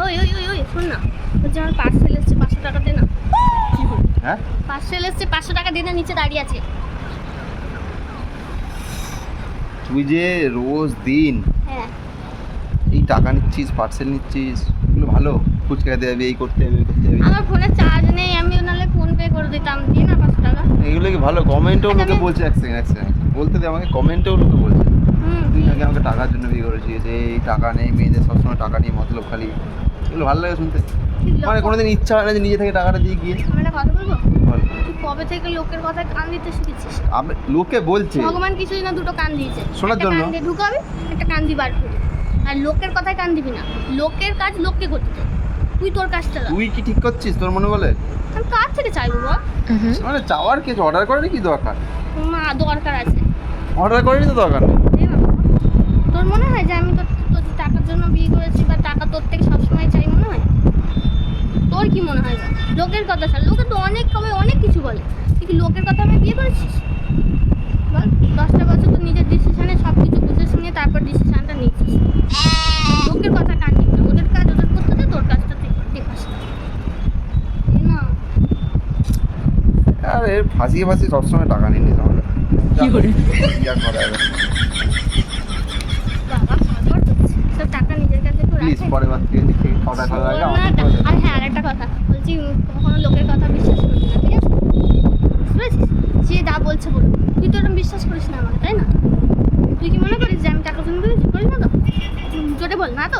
ওই ওই ওই ওই শোন না, বলছি আমার পার্সেল এসছে 500 টাকা দে না। কি হলো? হ্যাঁ, পার্সেল এসছে 500 টাকা দে না, নিচে দাঁড়িয়ে আছে। তুই যে রোজ দিন হ্যাঁ এই টাকা নিচ্ছিস, পার্সেল নিচ্ছিস, এগুলো ভালো? ফুচকা খেতে যাবি, এই করতে যাবি, ওই করতে যাবি, আমার ফোনে চার্জ নেই, আমি নাহলে ফোন পে করে দিতাম, দি না 500 টাকা। এগুলো কি ভালো? কমেন্টেও আচ্ছা, লোকে আমি- বলছে, এক সেকেন্ড বলতে দে আমাকে, কমেন্টেও লোকে বলছে তুই নাকি আমাকে টাকার জন্য বিয়ে করেছিস, এই টাকা নেই, মেয়েদের সবসময় টাকা নিয়ে মতলব খালি। এগুলো ভালো লাগে শুনতে? মানে কোনোদিন ইচ্ছা হয় না যে নিজে থেকে টাকাটা দিয়ে গিয়ে? আমি একটা কথা বলবো, বল। তুই কবে থেকে লোকের কথায় কান দিতে শিখেছিস? লোকে বলছে ভগবান কিছুই না, দুটো কান দিয়েছে, শোনার একটা জন্য। কান দিয়ে ঢুকাবি, একটা কান দিয়ে বার করবি। আর লোকের কথায় কান দিবি না, লোকের কাজ লোককে করতে দে, তুই তোর কাজটা কর। তুই কি ঠিক করছিস তোর মনে বলে? আমি কার থেকে চাইবো বল? মানে চাওয়ার কিছু অর্ডার করেনি কি দরকার? মা দরকার আছে, অর্ডার করেনি তো দরকার নেই। দে না বাবা। তোর মনে হয় যে আমি তোর তোর টাকার জন্য বিয়ে করেছি বা টাকা তোর থেকে সবসময় চাই মনে হয়? তোর কি মনে হয়? লোকের কথা ছাড়, লোকে তো অনেক কবে অনেক কিছু বলে, তুই কি লোকের কথা আমি বিয়ে করেছিস বল? 10টা বছর তো নিজের ডিসিশনে সব কিছু বুঝে শুনে তারপর ডিসিশনটা নিয়েছিস। লোকের কথা কান দিবি না, ওদের কাজ ওদের করতে দে, তোর কাজটা তুই দেখাস না। আর এর ফাঁসিয়ে সবসময় টাকা নিয়ে নিতে হবে। কি করে? কি আর করা যাবে? বাবা খবর করছে, সব টাকা নিজের কাছে একটু প্লিজ রাখে। পরের বার থেকে অর্ডার করার আগে আমাকে না, বলে দে। আর হ্যাঁ আরেকটা কথা বলছি, কখনো লোকের কথা বিশ্বাস করবি না, ঠিক আছে? বুঝতে পেরেছিস? যে যা বলছে বলুন, তুই তো ওরকম বিশ্বাস করিস না আমাকে, তাই না? তুই কি মনে করিস যে আমি টাকা জন্য করিস না তো? জোরে বল না তো?